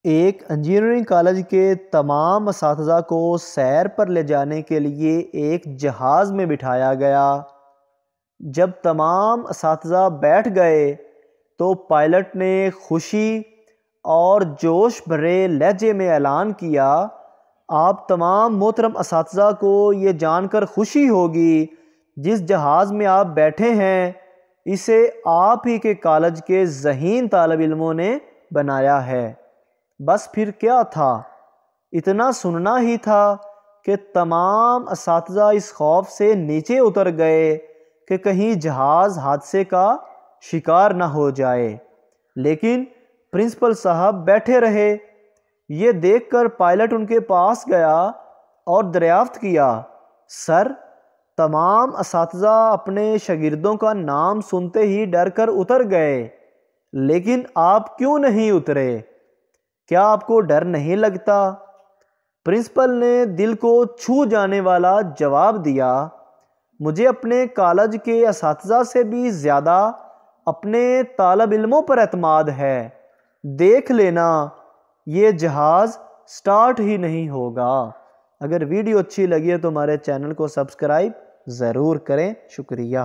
ایک engineering college کے تمام اساتذہ کو سیر پر لے جانے کے لیے ایک جہاز میں بٹھایا گیا۔ جب تمام اساتذہ بیٹھ گئے تو پائلٹ نے خوشی اور جوش بھرے لہجے میں اعلان کیا، آپ تمام محترم اساتذہ کو یہ جان کر خوشی ہوگی جس جہاز میں آپ بیٹھے ہیں اسے آپ ہی کے کالج کے ذہین طالب علموں نے بنایا ہے۔ بس پھر کیا تھا، اتنا سننا ہی تھا کہ تمام اساتذہ اس خوف سے نیچے اتر گئے کہ کہیں جہاز حادثے کا شکار نہ ہو جائے، لیکن پرنسپل صاحب بیٹھے رہے۔ یہ دیکھ کر پائلٹ ان کے پاس گیا اور دریافت کیا، سر، تمام اساتذہ اپنے شاگردوں کا نام سنتے ہی ڈر کر اتر گئے، لیکن آپ کیوں نہیں اترے؟ کیا آپ کو ڈر نہیں لگتا؟ پرنسپل نے دل کو چھو جانے والا جواب دیا، مجھے اپنے کالج کے اساتذہ سے بھی زیادہ اپنے طالب علموں پر اعتماد ہے۔ دیکھ لینا، یہ جہاز سٹارٹ ہی نہیں ہوگا۔ اگر ویڈیو اچھی لگی ہے تو ہمارے چینل کو سبسکرائب ضرور کریں۔ شکریہ۔